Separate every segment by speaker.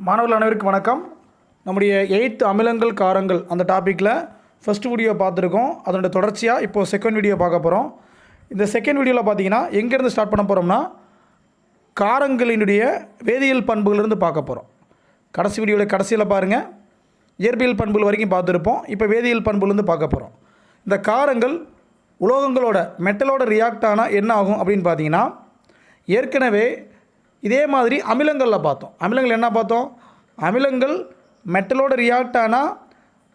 Speaker 1: மாணவர்கள் அனைவருக்கும் வணக்கம். நம்முடைய 8th அமிலங்கள் காரங்கள் அந்த டாப்பிக்கில் ஃபஸ்ட் வீடியோ பார்த்துருக்கோம். அதனுடைய தொடர்ச்சியாக இப்போது செகண்ட் வீடியோ பார்க்க போகிறோம். இந்த செகண்ட் வீடியோவில் பார்த்தீங்கன்னா எங்கேருந்து ஸ்டார்ட் பண்ண போகிறோம்னா காரங்களினுடைய வேதியியல் பண்புகளிலிருந்து பார்க்க போகிறோம். கடைசி வீடியோவில் கடைசியில் பாருங்கள், இயற்பியல் பண்புகள் வரைக்கும் பார்த்துருப்போம். இப்போ வேதியியல் பண்புலேருந்து பார்க்க போகிறோம். இந்த காரங்கள் உலோகங்களோட மெட்டலோட ரியாக்ட் ஆனால் என்ன ஆகும் அப்படின்னு பார்த்தீங்கன்னா, ஏற்கனவே இதே மாதிரி அமிலங்களில் பார்த்தோம். அமிலங்கள் என்ன பார்த்தோம்? அமிலங்கள் மெட்டலோட ரியாக்ட் ஆனால்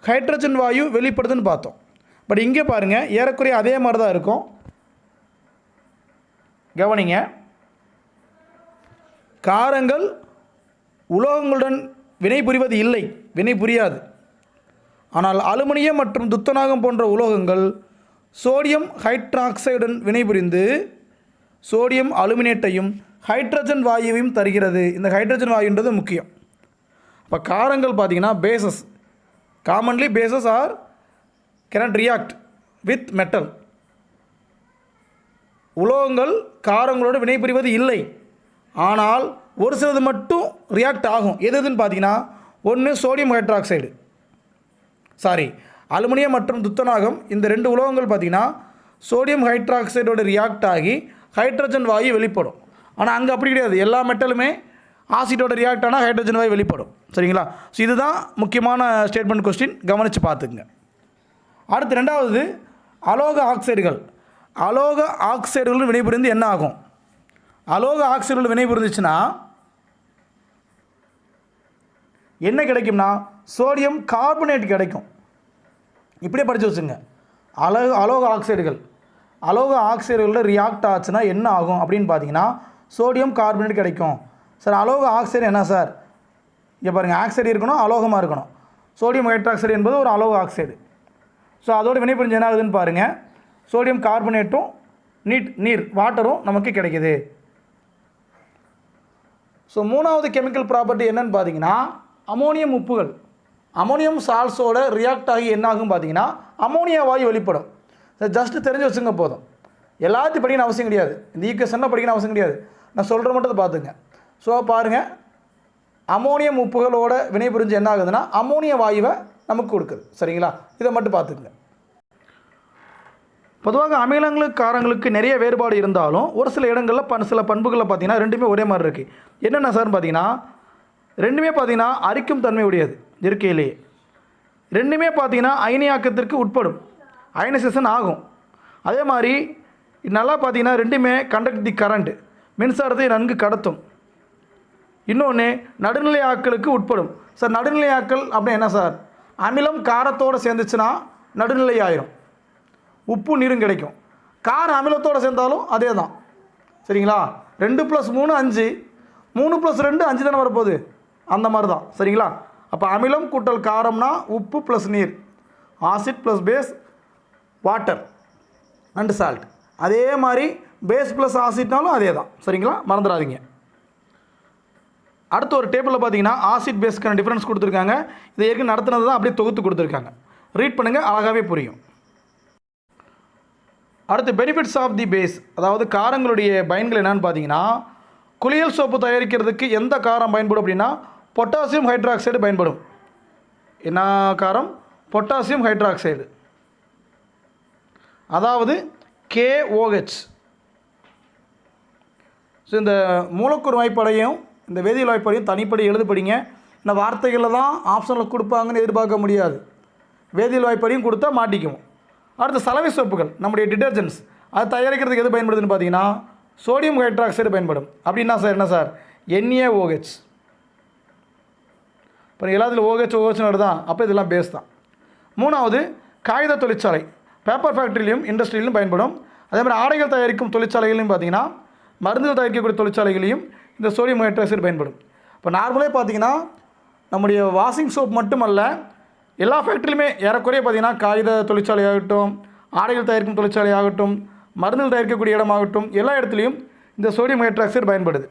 Speaker 1: ஹைட்ரஜன் வாயு வெளிப்படுதுன்னு பார்த்தோம். பட் இங்கே பாருங்கள், ஏறக்குறைய அதே மாதிரி தான் இருக்கும். கவனிங்க, காரங்கள் உலோகங்களுடன் வினை புரிவது இல்லை, வினை புரியாது. ஆனால் அலுமினியம் மற்றும் துத்தநாகம் போன்ற உலோகங்கள் சோடியம் ஹைட்ராக்சைடுடன் வினைபுரிந்து சோடியம் அலுமினேட்டையும் ஹைட்ரஜன் வாயுவையும் தருகிறது. இந்த ஹைட்ரஜன் வாயுன்றது முக்கியம். இப்போ காரங்கள் பார்த்திங்கன்னா bases, commonly bases are cannot react with metal. உலோகங்கள் காரங்களோடு வினைபுரிவது இல்லை, ஆனால் ஒரு சிலது மட்டும் ரியாக்ட் ஆகும். எதுன்னு பார்த்தீங்கன்னா, ஒன்று சோடியம் ஹைட்ராக்சைடு, அலுமினியம் மற்றும் துத்தநாகம், இந்த ரெண்டு உலோகங்கள் பார்த்திங்கன்னா சோடியம் ஹைட்ராக்சைடோடு ரியாக்ட் ஆகி ஹைட்ரஜன் வாயு வெளிப்படும். ஆனால் அங்கே அப்படி கிடையாது. எல்லா மெட்டலுமே ஆசிட்டோட ரியாக்ட் ஆனால் ஹைட்ரஜன் வாயு வெளிப்படும். சரிங்களா? ஸோ இதுதான் முக்கியமான ஸ்டேட்மெண்ட் கொஸ்டின், கவனித்து பார்த்துக்குங்க. அடுத்து ரெண்டாவது அலோக ஆக்சைடுகள். அலோக ஆக்சைடுகள் வினைபுரிந்து என்ன ஆகும்? அலோக ஆக்சைடுகள் வினைபுரிந்துச்சுன்னா என்ன கிடைக்கும்னா சோடியம் கார்பனேட் கிடைக்கும். இப்படியே படித்து வச்சுங்க. அலோக ஆக்சைடுகளில் ரியாக்ட் ஆச்சுன்னா என்ன ஆகும் அப்படின்னு பார்த்தீங்கன்னா சோடியம் கார்பனேட் கிடைக்கும். சார் அலோக ஆக்சைடு என்ன சார்? இங்கே பாருங்கள், ஆக்சைடு இருக்கணும், அலோகமாக இருக்கணும். சோடியம் ஹைட்ராக்சைடு என்பது ஒரு அலோக ஆக்சைடு. ஸோ அதோடு வினைபுரிஞ்சு என்ன ஆகுதுன்னு பாருங்கள், சோடியம் கார்பனேட்டும் நீர் வாட்டரும் நமக்கு கிடைக்கிது. ஸோ மூணாவது கெமிக்கல் ப்ராப்பர்ட்டி என்னன்னு பார்த்தீங்கன்னா அமோனியம் உப்புகள். அமோனியம் சால்ஸோட ரியாக்ட் ஆகி என்ன ஆகும் பார்த்தீங்கன்னா அமோனியா வாயு வெளிப்படும். ஜஸ்ட்டு தெரிஞ்சு வச்சுங்க போதும். எல்லாத்தையும் படிக்கணும் அவசியம் கிடையாது. இந்த ஈக்குவேஷன்லாம் படிக்கணும் அவசியம் கிடையாது. நான் சொல்கிற மட்டும் பார்த்துங்க. ஸோ பாருங்கள், அமோனியம் உப்புகளோட வினைபுரிஞ்சு என்ன ஆகுதுன்னா அமோனிய வாயுவை நமக்கு கொடுக்குது. சரிங்களா? இதை மட்டும் பார்த்துக்குங்க. பொதுவாக அமிலங்களுக்கு காரங்களுக்கு நிறைய வேறுபாடு இருந்தாலும் ஒரு சில இடங்களில் சில பண்புகளில் பார்த்திங்கன்னா ரெண்டுமே ஒரே மாதிரி இருக்குது. என்னென்ன சார்னு பார்த்தீங்கன்னா, ரெண்டுமே பார்த்திங்கன்னா அரிக்கும் தன்மை உடையது இருக்கையிலேயே. ரெண்டுமே பார்த்திங்கன்னா அயனியாக்கத்திற்கு உட்படும், அயனைசேஷன் ஆகும். அதே மாதிரி நல்லா பார்த்திங்கன்னா ரெண்டுமே கண்டக்ட் தி கரண்ட், மின்சாரத்தை நன்கு கடத்தும். இன்னொன்று நடுநிலை ஆக்களுக்கு உட்படும். சார் நடுநிலை ஆக்கள் அப்படின்னா என்ன சார்? அமிலம் காரத்தோடு சேர்ந்துச்சுன்னா நடுநிலை ஆயிரும், உப்பு நீரும் கிடைக்கும். காரம் அமிலத்தோடு சேர்ந்தாலும் அதே தான். சரிங்களா? 2 + 3 5, 3 + 2 5 தானே வரப்போகுது, அந்த மாதிரி தான். சரிங்களா? அப்போ அமிலம் கூட்டல் காரம்னா உப்பு ப்ளஸ் நீர், acid plus base, water and salt. அதே மாதிரி பேஸ் ப்ளஸ் ஆசிட்னாலும் அதே தான். சரிங்களா? மறந்துடாதீங்க. அடுத்த ஒரு டேபிளில் பார்த்தீங்கன்னா ஆசிட் பேஸ்க்கான டிஃப்ரென்ஸ் கொடுத்துருக்காங்க. இதை ஏற்கனவே நடத்துனது தான் அப்படியே தொகுத்து கொடுத்துருக்காங்க. ரீட் பண்ணுங்கள், அழகாகவே புரியும். அடுத்து பெனிஃபிட்ஸ் ஆஃப் தி பேஸ், அதாவது காரங்களுடைய பயன்கள் என்னென்னு பார்த்தீங்கன்னா, குளியல் சோப்பு தயாரிக்கிறதுக்கு எந்த காரம் பயன்படும் அப்படின்னா பொட்டாசியம் ஹைட்ராக்சைடு பயன்படும். என்ன காரம்? பொட்டாசியம் ஹைட்ராக்சைடு, அதாவது KOH. ஸோ இந்த மூலக்கூறு வாய்ப்பாடையும் இந்த வேதியியல் வாய்ப்பாடையும் தனிப்படி எழுது படிங்க. இந்த வார்த்தைகளில் தான் ஆப்ஷனில் கொடுப்பாங்கன்னு எதிர்பார்க்க முடியாது. வேதியியல் வாய்ப்பாடையும் கொடுத்தா மாட்டிக்குவோம். அடுத்து சலவை சோப்புகள், நம்முடைய டிட்டர்ஜென்ட்ஸ், அது தயாரிக்கிறதுக்கு எது பயன்படுதுன்னு பார்த்தீங்கன்னா சோடியம் ஹைட்ராக்சைடு பயன்படும். அப்படின்னா சார் என்ன சார்? NaOH. இப்போ எல்லாத்துலையும் OH வருதான், அப்போ இதெல்லாம் பேஸ் தான். மூணாவது காகித தொழிற்சாலை, பேப்பர் ஃபேக்ட்ரிலையும் இண்டஸ்ட்ரியிலும் பயன்படும். அதே மாதிரி ஆடைகள் தயாரிக்கும் தொழிற்சாலைகளையும் பார்த்திங்கன்னா, மருந்துகள் தயாரிக்கக்கூடிய தொழிற்சாலைகளையும் இந்த சோடியம் ஹைட்ராக்சைடு பயன்படும். இப்போ நார்மலே பார்த்திங்கன்னா நம்முடைய வாஷிங் சோப் மட்டுமல்ல, எல்லா ஃபேக்ட்ரிலையுமே ஏறக்குறைய பார்த்திங்கன்னா காகித தொழிற்சாலை ஆகட்டும், ஆடைகள் தயாரிக்கும் தொழிற்சாலை ஆகட்டும், மருந்துகள் தயாரிக்கக்கூடிய இடமாகட்டும், எல்லா இடத்துலையும் இந்த சோடியம் ஹைட்ராக்சைடு பயன்படுது.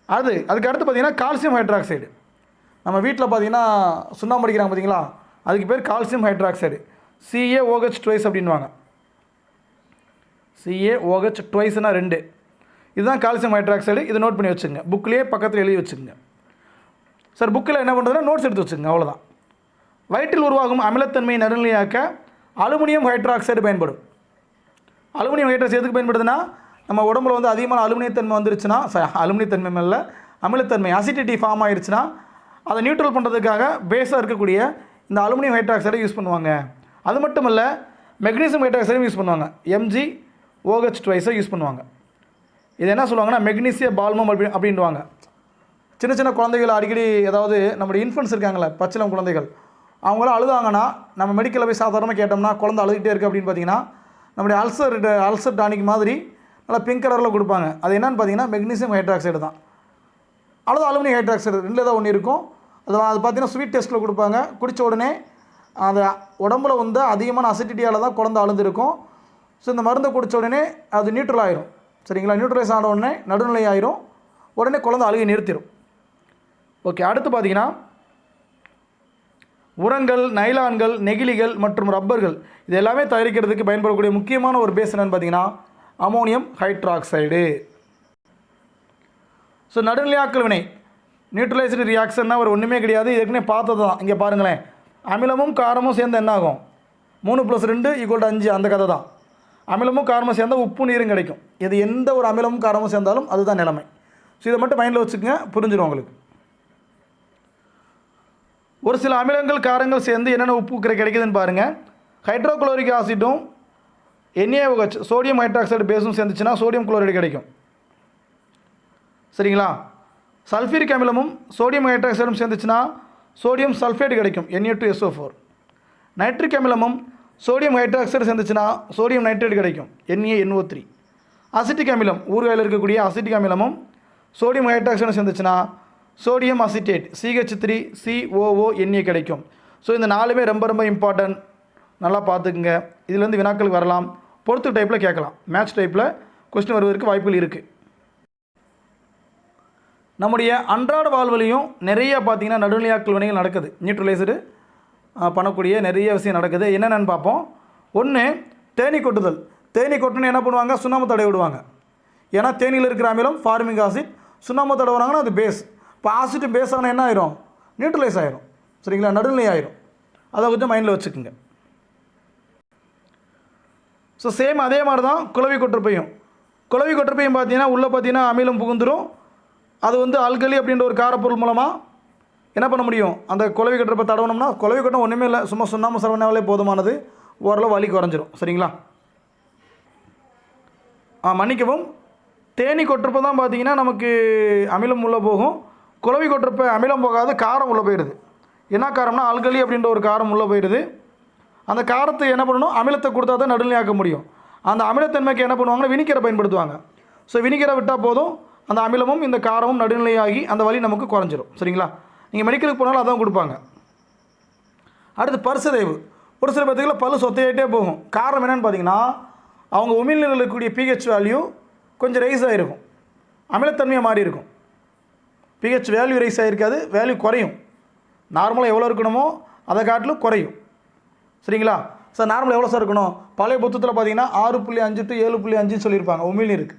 Speaker 1: அதுக்கு அடுத்து பார்த்திங்கன்னா கால்சியம் ஹைட்ராக்சைடு. நம்ம வீட்டில் பார்த்திங்கன்னா சுண்ணாம்பு அடிக்கிறாங்க பார்த்திங்களா, அதுக்கு பேர் கால்சியம் ஹைட்ராக்சைடு, CaOH twice அப்படின்வாங்க. CaOH twiceனா 2. இதுதான் கால்சியம் ஹைட்ராக்சைடு. இதை நோட் பண்ணி வச்சுங்க, புக்லேயே பக்கத்தில் எழுதி வச்சுங்க. சார் புக்கில் என்ன பண்ணுறதுன்னா நோட்ஸ் எடுத்து வச்சுக்கோங்க, அவ்வளோதான். வயிற்றில் உருவாகும் அமிலத்தன்மையை நடுநிலையாக்க அலுமினியம் ஹைட்ராக்சைடு பயன்படும். அலுமினியம் ஹைட்ராக்சைடு எதுக்கு பயன்படுதுன்னா, நம்ம உடம்புல வந்து அதிகமான அலுமினியத்தன்மை வந்துருச்சுன்னா, அலுமினியத்தன்மை மேலே அமிலத்தன்மை அசிடிட்டி ஃபார்ம் ஆயிடுச்சுன்னா அதை நியூட்ரல் பண்ணுறதுக்காக பேஸாக இருக்கக்கூடிய இந்த அலுமினியம் ஹைட்ராக்சைடை யூஸ் பண்ணுவாங்க. அது மட்டும் இல்லை, மெக்னீசியம் ஹைட்ராக்சைடும் யூஸ் பண்ணுவாங்க. MgOH2 யூஸ் பண்ணுவாங்க. இது என்ன சொல்லுவாங்கன்னா மெக்னீசியம் பால்மம் அப்படின்வாங்க. சின்ன சின்ன குழந்தைகள் அடிக்கடி, அதாவது நம்முடைய இன்ஃபென்ட்ஸ் இருக்காங்களே, பச்சிளம் குழந்தைகள், அவங்களாம் அழுதாங்கன்னா நம்ம மெடிக்கலில் போய் சாதாரணமாக கேட்டோம்னா குழந்தை அழுதுகிட்டே இருக்குது அப்படின்னு பார்த்தீங்கன்னா நம்முடைய அல்சர் டானிக் மாதிரி நல்லா பிங்க் கலரில் கொடுப்பாங்க. அது என்னென்னு பார்த்தீங்கன்னா மெக்னீசியம் ஹைட்ராக்சைடு தான். அல்லது அலுமினியம் ஹைட்ராக்சைடு ரெண்டில் ஏதாவது ஒன்று இருக்கும். அது பார்த்தீங்கன்னா ஸ்வீட் டெஸ்ட்டில் கொடுப்பாங்க. குடித்த உடனே அந்த உடம்புல வந்து அதிகமான அசிடிட்டியால் தான் குழந்தை அழுதுருக்கும். ஸோ இந்த மருந்தை குடித்த உடனே அது நியூட்ரல் ஆயிரும். சரிங்களா? நியூட்ரலைஸ் ஆன உடனே நடுநிலை ஆயிரும். உடனே குழந்தை அழுகை நிறுத்திடும். ஓகே, அடுத்து பார்த்தீங்கன்னா உரங்கள், நைலான்கள், நெகிழிகள் மற்றும் ரப்பர்கள் இது எல்லாமே தயாரிக்கிறதுக்கு பயன்படக்கூடிய முக்கியமான ஒரு பேஸ் என்னென்னு பார்த்தீங்கன்னா அமோனியம் ஹைட்ராக்சைடு. ஸோ நடுநிலையாக்கல் வினை நியூட்ரலைஸ்டு ரியாக்ஷன்னா ஒரு ஒன்றுமே கிடையாது. ஏற்கனவே பார்த்தது தான். இங்கே பாருங்களேன், அமிலமும் காரமும் சேர்ந்து என்ன ஆகும்? 3 + 2 = 5. அந்த கதை தான். அமிலமும் காரமும் சேர்ந்தால் உப்பு நீரும் கிடைக்கும். இது எந்த ஒரு அமிலமும் காரமும் சேர்ந்தாலும் அதுதான் நிலைமை. ஸோ இதை மட்டும் மைண்டில் வச்சுக்கோங்க, புரிஞ்சிடும் உங்களுக்கு. ஒரு சில அமிலங்கள் காரங்கள் சேர்ந்து என்னென்ன உப்பு கிடைக்குதுன்னு பாருங்கள். ஹைட்ரோக்ளோரிக் ஆசிட்டும் NaOH சோடியம் ஹைட்ராக்சைடு பேஸும் சேர்ந்துச்சுன்னா சோடியம் குளோரைடு கிடைக்கும். சரிங்களா? சல்ஃபியூரிக் அமிலமும் சோடியம் ஹைட்ராக்சைடும் சேர்ந்துச்சுன்னா சோடியம் சல்ஃபேட் கிடைக்கும், Na2SO4. நைட்ரிக் அமிலமும் சோடியம் ஹைட்ராக்சைடு சேர்ந்துச்சுன்னா சோடியம் நைட்ரேட் கிடைக்கும், NaNO3. அசிட்டிக் அமிலம், ஊறுகாயில் இருக்கக்கூடிய அசிட்டிக் அமிலமும் சோடியம் ஹைட்ராக்சைடும் சேர்ந்துச்சுன்னா சோடியம் அசிட்டேட் CH3COONA கிடைக்கும். ஸோ இந்த 4மே ரொம்ப ரொம்ப இம்பார்ட்டன்ட். நல்லா பார்த்துக்குங்க. இதுலேருந்து வினாக்கள் வரலாம். பொறுத்து டைப்பில் கேட்கலாம். மேட்ச் டைப்பில் கொஸ்டின் வருவதற்கு வாய்ப்புகள் இருக்குது. நம்முடைய அன்றாட வாழ்விலையும் நிறைய பார்த்திங்கன்னா நடுநிலையாக்கல் வினைகள் நடக்குது. நியூட்ரலைசரு பண்ணக்கூடிய நிறைய விஷயம் நடக்குது. என்னென்னு பார்ப்போம். ஒன்று, தேனீ கொட்டுதல். தேனீ கொட்டுன்னு என்ன பண்ணுவாங்க? சுண்ணாம்பு தடவை விடுவாங்க. ஏன்னா தேனியில் இருக்கிற அமிலம் ஃபார்மிக் ஆசிட், சுண்ணாம்பு தடவுறாங்கன்னா அது பேஸ். இப்போ ஆசிட்டு பேஸ் ஆனால் என்ன ஆயிரும்? நியூட்ரலைஸ் ஆயிரும். சரிங்களா? நடுநிலை ஆயிரும். அதை கொஞ்சம் மைண்டில் வச்சுக்கோங்க. ஸோ சேம் அதே மாதிரி தான் குளவி கொட்டுறப்பையும். குளவி கொட்டுறப்பையும் பார்த்தீங்கன்னா உள்ளே பார்த்தீங்கன்னா அமிலம் புகுந்துடும். அது வந்து ஆல்கலி அப்படின்ற ஒரு காரப்பொருள் மூலமாக என்ன பண்ண முடியும்? அந்த குளவி கொட்டுறப்ப தடவணும்னா, குளவி கொட்ட ஒன்றுமே இல்லை, சும்மா சுண்ணாம்பு சரவணாவிலே போதுமானது. ஓரளவு வலி குறைஞ்சிரும். சரிங்களா? மன்னிக்கவும், தேனி கொட்டுறப்ப தான் பார்த்தீங்கன்னா நமக்கு அமிலம் உள்ளே போகும். குளவி கொட்டுறப்ப அமிலம் போகாது, காரம் உள்ளே போயிடுது. என்ன காரம்னா ஆல்கலி அப்படின்ற ஒரு காரம் உள்ளே போயிடுது. அந்த காரத்தை என்ன பண்ணணும்? அமிலத்தை கொடுத்தா தான் நடுநிலையாக்க முடியும். அந்த அமிலத்தன்மைக்கு என்ன பண்ணுவாங்கன்னா வினிகரை பயன்படுத்துவாங்க. ஸோ வினிகரை விட்டால் போதும், அந்த அமிலமும் இந்த காரமும் நடுநிலையாகி அந்த வலி நமக்கு குறைஞ்சிரும். சரிங்களா? நீங்கள் மெடிக்கலுக்கு போனாலும் அதான் கொடுப்பாங்க. அடுத்து பரிசதைவு. ஒரு சில பேர்த்துக்குள்ள பல்லு சொத்தையாகிட்டே போகும். காரணம் என்னென்னு பார்த்தீங்கன்னா அவங்க உமிழ்நீரில் இருக்கக்கூடிய pH வேல்யூ கொஞ்சம் ரைஸ் ஆகிருக்கும், அமிலத்தன்மையாக மாறி இருக்கும். pH வேல்யூ ரைஸ் ஆகிருக்காது, வேல்யூ குறையும். நார்மலாக எவ்வளோ இருக்கணுமோ அதை காட்டிலும் குறையும். சரிங்களா? சார் நார்மலாக எவ்வளோ சார் இருக்கணும்? பழைய புத்தகத்தில் பார்த்தீங்கன்னா 6.5 to 7.5 சொல்லியிருப்பாங்க உமிழ்நீருக்கு.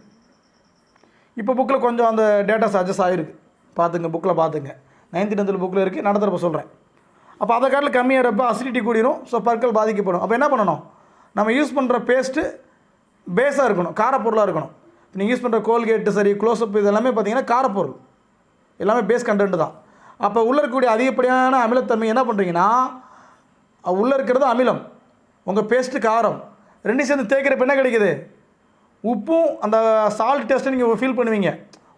Speaker 1: இப்போ புக்கில் கொஞ்சம் அந்த டேட்டாஸ் அட்ஜஸ்ட் ஆகிருக்கு. பார்த்துங்க, புக்கில் பார்த்துங்க. 9th 10th புக்கில் இருக்குது, நடத்துகிறப்ப சொல்கிறேன். அப்போ அதை காட்டில் கம்மியாகிறப்ப அசிடிட்டி கூடிரும். ஸோ பற்கள் பாதிக்கப்படும். அப்போ என்ன பண்ணணும்? நம்ம யூஸ் பண்ணுற பேஸ்ட்டு பேஸாக இருக்கணும், காரப்பொருளாக இருக்கணும். இப்போ நீங்கள் யூஸ் பண்ணுற கோல்கேட்டு சரி, க்ளோஸ்அப் இது எல்லாமே பார்த்தீங்கன்னா காரப்பொருள், எல்லாமே பேஸ் கண்டென்ட் தான். அப்போ உள்ளே இருக்கக்கூடிய அதிகப்படியான அமிலத்தன்மை என்ன பண்ணுறீங்கன்னா, உள்ளே இருக்கிறது அமிலம், உங்கள் பேஸ்ட்டு காரம், ரெண்டும் சேர்ந்து தேய்க்கிறப்ப என்ன கிடைக்குது? உப்பும் அந்த சால்ட் டேஸ்ட்டை நீங்கள் ஃபீல் பண்ணுவீங்க,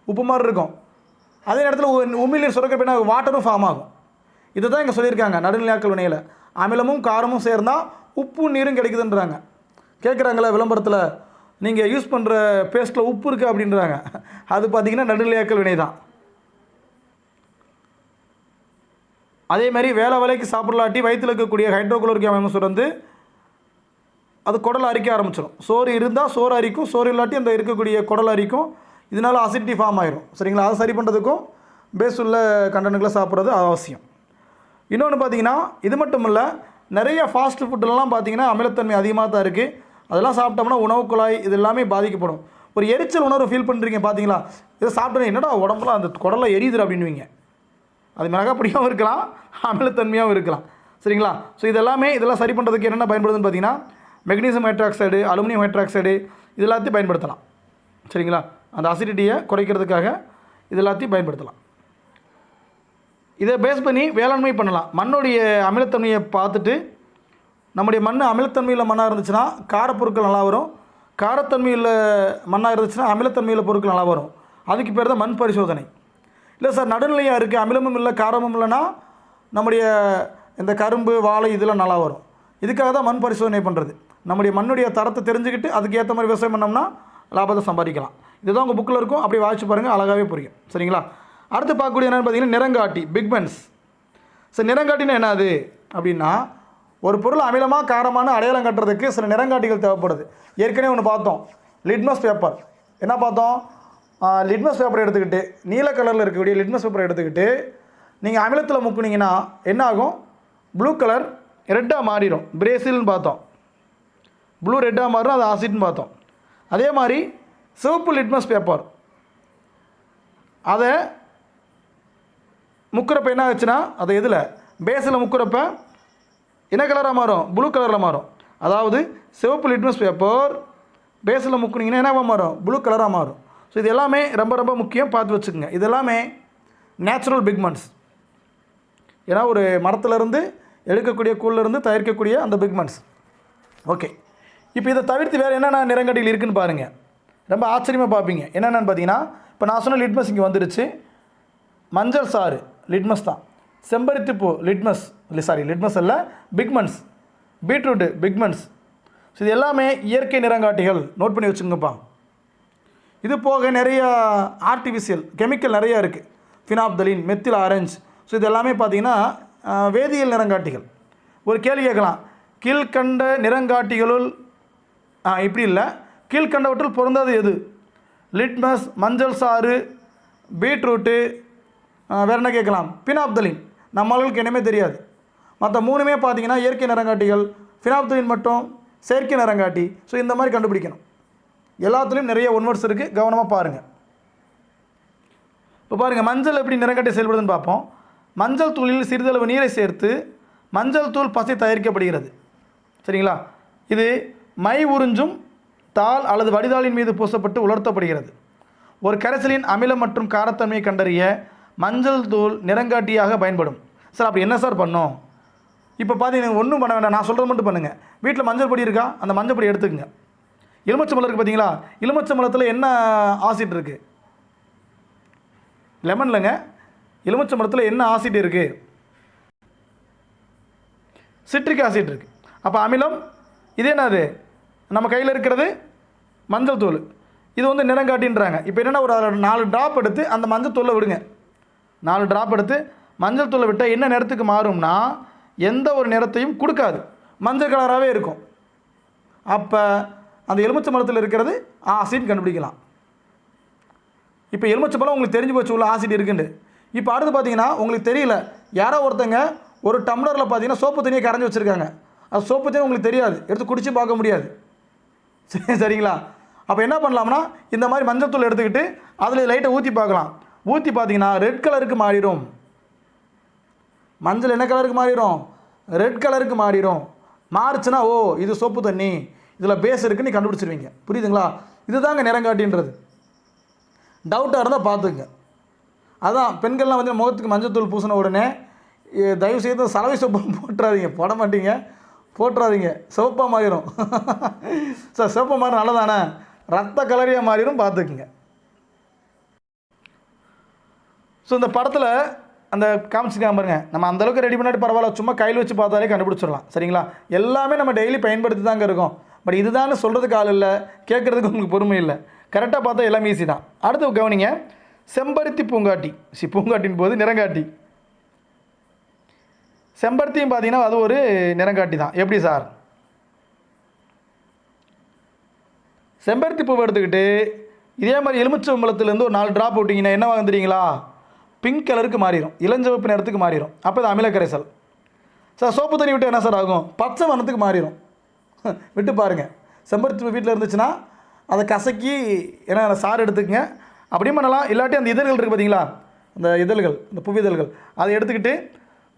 Speaker 1: உப்பு மாதிரி இருக்கும். அதே நேரத்தில் உமிழ்நீர் சுரக்கிறப்ப என்ன வாட்டரும் ஃபார்ம் ஆகும். இதை தான் இங்கே சொல்லியிருக்காங்க நடுநிலையாக்கல் வினையில். அமிலமும் காரமும் சேர்ந்தால் உப்பு நீரும் கிடைக்குதுன்றாங்க. கேட்குறாங்களே விளம்பரத்தில், நீங்கள் யூஸ் பண்ணுற பேஸ்ட்டில் உப்பு இருக்குது அப்படின்றாங்க. அது பார்த்திங்கன்னா நடுநிலையாக்கல் வினை தான். அதேமாதிரி வேலை வேலைக்கு சாப்பிடலாட்டி வயிற்றில் இருக்கக்கூடிய ஹைட்ரோகுளோரிக் அமிலம் சுரந்து அது குடலை அரிக்க ஆரம்பிச்சிடும். சோறு இருந்தால் சோறு அரிக்கும், சோறு இல்லாட்டி அந்த இருக்கக்கூடிய குடல் அரிக்கும். இதனால் அசிடிட்டி ஃபார்ம் ஆயிரும். சரிங்களா? அதை சரி பண்ணுறதுக்கும் பேஸ் உள்ள கண்டென்ட்களை சாப்பிட்றது அவசியம். இன்னொன்று பார்த்தீங்கன்னா இது மட்டும் இல்லை, நிறைய ஃபாஸ்ட் ஃபுட்டெல்லாம் பார்த்தீங்கன்னா அமிலத்தன்மை அதிகமாக தான் இருக்குது. அதெல்லாம் சாப்பிட்டோம்னா உணவு குழாய் இது எல்லாமே பாதிக்கப்படும். ஒரு எரிச்சல் உணர்வு ஃபீல் பண்ணுறீங்க பார்த்தீங்களா? இதை சாப்பிட்டோன்னே என்னடா உடம்புலாம் அந்த குடலை எரியுது அப்படின்னுவீங்க. அது மிளகாப்பொடியாகவும் இருக்கலாம், அமிலத்தன்மையாகவும் இருக்கலாம். சரிங்களா? ஸோ இதெல்லாம் சரி பண்ணுறதுக்கு என்னென்ன பயன்படுதுன்னு பார்த்தீங்கன்னா, மெக்னீசியம் ஹைட்ராக்சைடு, அலுமினியம் ஹைட்ராக்சைடு இது எல்லாத்தையும் பயன்படுத்தலாம். சரிங்களா? அந்த அசிடிட்டியை குறைக்கிறதுக்காக இது எல்லாத்தையும் பயன்படுத்தலாம். இதை பேஸ் பண்ணி வேளாண்மை பண்ணலாம். மண்ணுடைய அமிலத்தன்மையை பார்த்துட்டு, நம்முடைய மண் அமிலத்தன்மையில் மண்ணாக இருந்துச்சுன்னா காரப்பொருட்கள் நல்லா வரும், காரத்தன்மையில் மண்ணாக இருந்துச்சுன்னா அமிலத்தன்மையில் பொருட்கள் நல்லா வரும். அதுக்கு பேர் தான் மண் பரிசோதனை. இல்லை சார் நடுநிலையாக இருக்குது, அமிலமும் இல்லை காரமும் இல்லைன்னா நம்முடைய இந்த கரும்பு வாழை இதெல்லாம் நல்லா வரும். இதுக்காக தான் மண் பரிசோதனை பண்ணுறது. நம்முடைய மண்ணுடைய தரத்தை தெரிஞ்சுக்கிட்டு அதுக்கு ஏற்ற மாதிரி விவசாயம் பண்ணோம்னா லாபத்தை சம்பாதிக்கலாம். இதுதான் உங்கள் புக்கில் இருக்கும், அப்படி வாசிச்சு பாருங்கள், அழகாகவே புரியும். சரிங்களா? அடுத்து பார்க்கக்கூடிய என்னென்னு பார்த்தீங்கன்னா நிறங்காட்டி, பிக்மெண்ட்ஸ். ஸோ நிறங்காட்டினா என்னது அப்படின்னா, ஒரு பொருள் அமிலமாக காரமான அடையாளம் கட்டுறதுக்கு சில நிறங்காட்டிகள் தேவைப்படுது. ஏற்கனவே ஒன்று பார்த்தோம், லிட்மஸ் பேப்பர். என்ன பார்த்தோம்? லிட்மஸ் பேப்பரை எடுத்துக்கிட்டு, நீல கலரில் இருக்கக்கூடிய லிட்மஸ் பேப்பரை எடுத்துக்கிட்டு நீங்கள் அமிலத்தில் முக்குனீங்கன்னா என்ன ஆகும்? ப்ளூ கலர் ரெட்டாக மாறிடும். பிரேசில்னு பார்த்தோம், ப்ளூ ரெட்டாக மாறும், அது ஆசிட்னு பார்த்தோம். அதே மாதிரி சிவப்பு லிட்மஸ் பேப்பர், அதை முக்கிறப்ப என்ன ஆச்சுன்னா, அதை எதில் பேஸில் முக்கிறப்ப என்ன கலராக மாறும்? ப்ளூ கலரில் மாறும். அதாவது சிவப்பு லிட்மஸ் பேப்பர் பேஸில் முக்குனீங்கன்னா என்னவா மாறும்? ப்ளூ கலராக மாறும். ஸோ இது எல்லாமே ரொம்ப ரொம்ப முக்கியம், பார்த்து வச்சுக்கோங்க. இது எல்லாமே நேச்சுரல் பிக்மெண்ட்ஸ். ஏன்னா ஒரு மரத்துலேருந்து எடுக்கக்கூடிய கூழ்லேருந்து தயாரிக்கக்கூடிய அந்த பிக்மெண்ட்ஸ். ஓகே, இப்போ இதை தவிர்த்து வேறு என்னென்ன நிறங்காட்டிகள் இருக்குதுன்னு பாருங்கள். ரொம்ப ஆச்சரியமாக பார்ப்பீங்க. என்னென்னு பார்த்தீங்கன்னா, இப்போ நான் சொன்ன லிட்மஸ் இங்கே வந்துருச்சு. மஞ்சள் சாறு லிட்மஸ் தான். செம்பருத்தி பூ லிட்மஸ், லிட்மஸ் அல்ல, பிக்மெண்ட்ஸ். Beetroot pigments. ஸோ இது எல்லாமே இயற்கை நிறங்காட்டிகள், நோட் பண்ணி வச்சுங்கப்பா. இது போக நிறைய ஆர்டிஃபிஷியல் கெமிக்கல் நிறையா இருக்குது. Phenolphthalein, methyl orange. ஸோ இது எல்லாமே பார்த்திங்கன்னா வேதியியல் நிறங்காட்டிகள். ஒரு கேள்வி கேட்கலாம், கீழ்கண்ட நிறங்காட்டிகளுள் இப்படி இல்லை, கீழ்கண்டவற்றில் பொருந்தாது எது? லிட்மஸ், மஞ்சள் சாறு, பீட்ரூட்டு, வேறு என்ன கேட்கலாம்? ஃபினாப்தலின். நம்மளுக்கு என்னமே தெரியாது. மற்ற மூணுமே பார்த்திங்கன்னா இயற்கை நிறங்காட்டிகள், ஃபினாப்தலின் மட்டும் செயற்கை நிறங்காட்டி. ஸோ இந்த மாதிரி கண்டுபிடிக்கணும். எல்லாத்துலேயும் நிறைய ஒன்வர்ட்ஸ் இருக்குது, கவனமாக பாருங்கள். இப்போ பாருங்கள், மஞ்சள் எப்படி நிறங்காட்டி செயல்படுதுன்னு பார்ப்போம். மஞ்சள் தூளில் சிறிதளவு நீரை சேர்த்து மஞ்சள் தூள் பசை தயாரிக்கப்படுகிறது. சரிங்களா? இது மை உறிஞ்சும் தாள் அல்லது வடிதாளின் மீது பூசப்பட்டு உலர்த்தப்படுகிறது. ஒரு கரைசலின் அமிலம் மற்றும் காரத்தன்மையை கண்டறிய மஞ்சள் தூள் நிறங்காட்டியாக பயன்படும். சார் அப்படி என்ன சார் பண்ணோம்? இப்போ பார்த்தீங்கன்னா ஒன்றும் பண்ண வேண்டாம், நான் சொல்கிறது மட்டும் பண்ணுங்கள். வீட்டில் மஞ்சள் பொடி இருக்கா? அந்த மஞ்சள் பொடி எடுத்துக்கங்க. எலுமிச்சம்பழம் இருக்குது பார்த்தீங்களா? எலுமிச்சம்பழத்தில் என்ன ஆசிட் இருக்குது? லெமன்லங்க. எலுமிச்சம்பழத்தில் என்ன ஆசிட் இருக்குது? சிட்ரிக் ஆசிட் இருக்குது. அப்போ அமிலம். இது என்னது? நம்ம கையில் இருக்கிறது மஞ்சள் தூள். இது வந்து நிறங்காட்டின்றாங்க. இப்போ என்னென்னா ஒரு 4 ட்ராப் எடுத்து அந்த மஞ்சள் தூளை விடுங்க. 4 ட்ராப் எடுத்து மஞ்சள் தூளை விட்டால் என்ன நிறத்துக்கு மாறும்னா, எந்த ஒரு நிறத்தையும் கொடுக்காது, மஞ்சள் கலராகவே இருக்கும். அப்போ அந்த எலுமிச்சம்பழத்தில் இருக்கிறது ஆசிட் கண்டுபிடிக்கலாம். இப்போ எலுமிச்சம்பழம் உங்களுக்கு தெரிஞ்சு போச்சு உள்ள ஆசிட் இருக்குன்னு. இப்போ அடுத்து பார்த்தீங்கன்னா உங்களுக்கு தெரியல, யாரோ ஒருத்தங்க ஒரு டம்ளரில் பார்த்தீங்கன்னா சோப்பு தண்ணியை கரைஞ்சி வச்சுருக்காங்க. அது சோப்பு தண்ணி உங்களுக்கு தெரியாது, எடுத்து குடித்து பார்க்க முடியாது. சரிங்களா? அப்போ என்ன பண்ணலாம்னா, இந்த மாதிரி மஞ்சள் தூள் எடுத்துக்கிட்டு அதில் லைட்டை ஊற்றி பார்க்கலாம். ஊற்றி பார்த்தீங்கன்னா ரெட் கலருக்கு மாறிடும். மஞ்சள் என்ன கலருக்கு மாறிடும்? ரெட் கலருக்கு மாறிடும். மாறுச்சுன்னா ஓ இது சோப்பு தண்ணி, இதில் பேஸ் இருக்குன்னு நீ கண்டுபிடிச்சிருவீங்க. புரியுதுங்களா? இதுதாங்க நிறங்காட்டின்றது. டவுட்டாக இருந்தால் பார்த்துங்க. அதான் பெண்கள்லாம் வந்து முகத்துக்கு மஞ்சள் தூள் பூசின உடனே தயவுசெய்து சலவை சோப்பை போட்டுறாதீங்க. போட மாட்டீங்க, போட்டுறாதீங்க, சிவப்பாக மாறிடும். சார் சிவப்பாக மாறிடும் நல்லதானே? ரத்த கலரியாக மாறிடும், பார்த்துக்குங்க. ஸோ இந்த படத்தில் அந்த காமிச்சிருக்காம பாருங்க, நம்ம அந்தளவுக்கு ரெடி பண்ணிட்டு பரவாயில்ல, சும்மா கையில் வச்சு பார்த்தாலே கண்டுபிடிச்சிடலாம். சரிங்களா? எல்லாமே நம்ம டெய்லி பயன்படுத்தி தாங்க இருக்கோம். பட் இதுதான் சொல்கிறதுக்கு ஆள் இல்லை, கேட்குறதுக்கு உங்களுக்கு பொறுமை இல்லை. கரெக்டாக பார்த்தா எல்லாம் ஈஸி தான். அடுத்து கவனிங்க, செம்பருத்தி பூங்காட்டி. பூங்காட்டின் போது நிறங்காட்டி. செம்பருத்தியும் பார்த்தீங்கன்னா அது ஒரு நிறங்காட்டி தான். எப்படி சார்? செம்பருத்தி பூவை எடுத்துக்கிட்டு இதே மாதிரி எலுமிச்சம்பழத்துலேருந்து ஒரு 4 ட்ராப் விட்டிங்கன்னா என்ன வந்துடுறீங்களா? பிங்க் கலருக்கு மாறிடும், இளஞ்சிவப்பு நிறத்துக்கு மாறிடும். அப்போ இது அமில கரைசல். சார் சோப்பு தண்ணி விட்டு என்ன சார் ஆகும்? பச்சை வண்ணத்துக்கு மாறிடும். விட்டு பாருங்கள். செம்பருத்தி பூ வீட்டில் இருந்துச்சுன்னா அதை கசக்கி சாறு எடுத்துக்கங்க, அப்படியும் பண்ணலாம். இல்லாட்டி அந்த இதழ்கள் இருக்குது பார்த்தீங்களா, இந்த இதழ்கள், இந்த புவிதழ்கள், அதை எடுத்துக்கிட்டு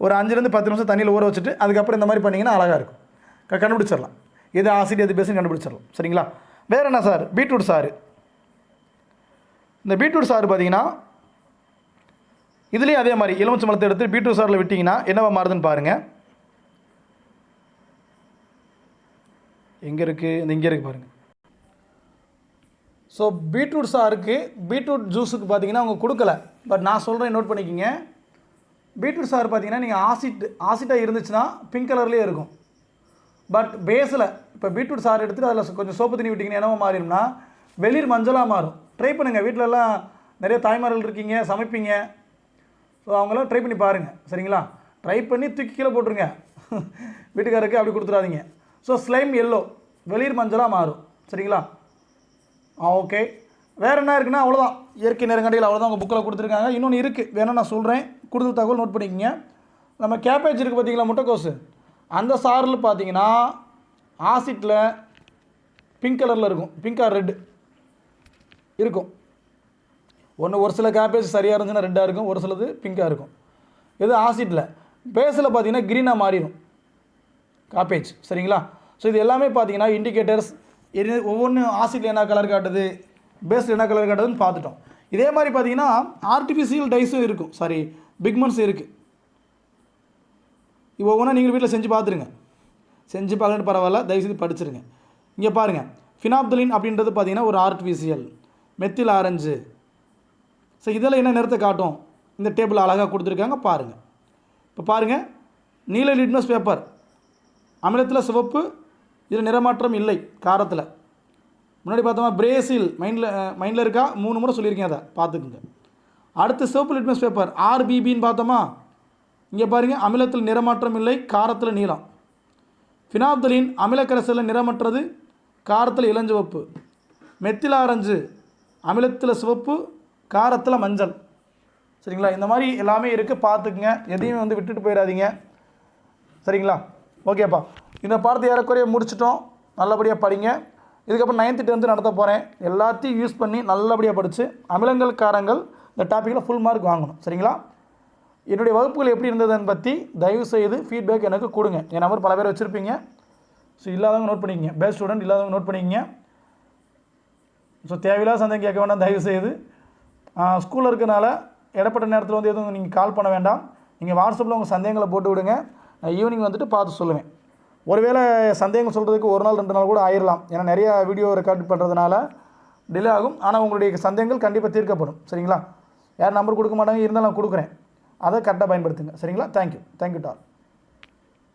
Speaker 1: ஒரு 5-10 நிமிஷம் தண்ணியில் ஊற வச்சுட்டு அதுக்கப்புறம் இந்த மாதிரி பண்ணிங்கன்னா அழகாக இருக்கும். கண்டுபிடிச்சிடலாம் எது ஆசிட் எது பேஸ்னு கண்டுபிடிச்சிடலாம். சரிங்களா? வேறு என்ன சார்? பீட்ரூட் சாறு. இந்த பீட்ரூட் சாறு பார்த்தீங்கன்னா இதுலேயும் அதே மாதிரி எலுமிச்சை பழத்தை எடுத்து பீட்ரூட் சாறில் விட்டிங்கன்னா என்னவா மாறுதுன்னு பாருங்கள். எங்கே இருக்குது? இந்த இங்கே இருக்குது பாருங்கள். ஸோ பீட்ரூட் சாருக்கு பீட்ரூட் ஜூஸுக்கு பார்த்தீங்கன்னா அவங்க கொடுக்கல, பட் நான் சொல்கிறேன், நோட் பண்ணிக்கிங்க. பீட்ரூட் சாறு பார்த்தீங்கன்னா நீங்கள் ஆசிட்டாக இருந்துச்சுன்னா பிங்க் கலர்லேயே இருக்கும். பட் பேஸில் இப்போ பீட்ரூட் சாறு எடுத்துகிட்டு அதில் கொஞ்சம் சோப்பு தண்ணி விட்டிங்கன்னா என்னவோ மாறிடும்னா வெளிர் மஞ்சளாக மாறும். ட்ரை பண்ணுங்கள். வீட்டிலலாம் நிறைய தாய்மார்கள் இருக்கீங்க, சமைப்பீங்க. ஸோ அவங்களாம் ட்ரை பண்ணி பாருங்கள். சரிங்களா? ட்ரை பண்ணி தூக்கி கீழே போட்டுருங்க. வீட்டுக்காரருக்கு அப்படி கொடுத்துடாதீங்க. ஸோ ஸ்லைம் எல்லோ, வெளிர் மஞ்சளாக மாறும். சரிங்களா? ஓகே. வேறு என்ன இருக்குன்னா அவ்வளோதான். இயற்கை நேரங்காட்டிகள் அவ்வளோதான் உங்கள் புக்கில் கொடுத்துருக்காங்க. இன்னொன்று இருக்குது, வேணால் நான் சொல்கிறேன், கூடுதல் தகவல் நோட் பண்ணிக்கோங்க. நம்ம கேபேஜ் இருக்குது பார்த்தீங்களா, முட்டைக்கோசு, அந்த சாறில் பார்த்தீங்கன்னா ஆசிட்டில் பிங்க் கலரில் இருக்கும், பிங்க் ஆர் ரெட் இருக்கும். ஒரு சில கேபேஜ் சரியாக இருந்துச்சுன்னா ரெட்டாக இருக்கும், ஒரு சிலது பிங்காக இருக்கும். இது ஆசிட்டில். பேஸில் பார்த்தீங்கன்னா க்ரீனாக மாறிடும் காப்பேஜ். சரிங்களா? ஸோ இது எல்லாமே பார்த்தீங்கன்னா இண்டிகேட்டர்ஸ். ஒவ்வொன்றும் ஆசிட்டில் என்ன கலர் காட்டுது, பேஸில் என்ன கலர் காட்டுதுன்னு பார்த்துட்டோம். இதே மாதிரி பார்த்தீங்கன்னா ஆர்டிஃபிஷியல் டைஸும் இருக்கும், சாரி பிக்மெண்ட்ஸ் இருக்குது. இப்போ ஒவ்வொன்றா நீங்கள் வீட்டில் செஞ்சு பார்த்துருங்க. செஞ்சு பார்க்கணும் பரவாயில்ல, தயவுசெய்து படிச்சிருங்க. இங்கே பாருங்கள், ஃபினாப்தலின் அப்படின்றது பார்த்தீங்கன்னா ஒரு ஆர்டிஃபிஷியல், மெத்தில் ஆரஞ்சு. ஸோ இதெல்லாம் என்ன நிறத்தை காட்டும், இந்த டேபிள் அழகாக கொடுத்துருக்காங்க பாருங்கள். இப்போ பாருங்கள், நீல லிட்மஸ் பேப்பர், அமிலத்தில் சிவப்பு, இதில் நிறமாற்றம் இல்லை, காரத்தில். முன்னாடி பார்த்தோமா பிரேசில், மைண்டில் இருக்கா, 3 முறை சொல்லியிருக்கேன், அதை பார்த்துக்குங்க. அடுத்து சிவப்பு லிட்மஸ் பேப்பர் ஆர்பிபின்னு பார்த்தோமா, இங்கே பாருங்கள், அமிலத்தில் நிறமாற்றம் இல்லை, காரத்தில் நீலம். ஃபினாப்தலின் அமிலக்கரைசலில் நிறமற்றது, காரத்தில் இளஞ்சிவப்பு. மெத்தில் ஆரஞ்சு அமிலத்தில் சிவப்பு, காரத்தில் மஞ்சள். சரிங்களா? இந்த மாதிரி எல்லாமே இருக்குது, பார்த்துக்குங்க. எதையும் விட்டுட்டு போயிடாதீங்க. சரிங்களா? ஓகேப்பா. இந்த பாடத்தை ஏறக்குறைய முடிச்சிட்டோம். நல்லபடியாக படிங்க. இதுக்கப்புறம் 9th 10th நடத்த போகிறேன். எல்லாத்தையும் யூஸ் பண்ணி நல்லபடியாக படித்து அமிலங்கள் காரங்கள் இந்த டாப்பிக்கில் ஃபுல் மார்க் வாங்கணும். சரிங்களா? என்னுடைய வகுப்புகள் எப்படி இருந்ததுன்னு பற்றி தயவுசெய்து ஃபீட்பேக் எனக்கு கொடுங்க. என் நம்பர் பல பேர் வச்சுருப்பீங்க. ஸோ இல்லாதவங்க நோட் பண்ணிக்கங்க, பெஸ்ட் ஸ்டூடெண்ட் இல்லாதவங்க நோட் பண்ணிக்கங்க. ஸோ தேவையில்லாத சந்தேகம் கேட்க வேண்டாம் தயவுசெய்து. ஸ்கூலில் இருக்கனால இடப்பட்ட நேரத்தில் எதுவும் நீங்கள் கால் பண்ண வேண்டாம். நீங்கள் வாட்ஸ்அப்பில் உங்கள் சந்தேகங்களை போட்டு விடுங்க. நான் ஈவினிங் பார்த்து சொல்லுவேன். ஒருவேளை சந்தேகம் சொல்கிறதுக்கு 1 நாள் 2 நாள் கூட ஆயிடலாம். ஏன்னா நிறையா வீடியோ ரெக்கார்ட் பண்ணுறதுனால டிலே ஆகும். ஆனால் உங்களுடைய சந்தேகங்கள் கண்டிப்பாக தீர்க்கப்படும். சரிங்களா? யார் நம்பர் கொடுக்க மாட்டாங்க, இருந்தாலும் நான் கொடுக்குறேன். அதை கரெக்டாக பயன்படுத்துங்க. சரிங்களா? தேங்க்யூ டால்.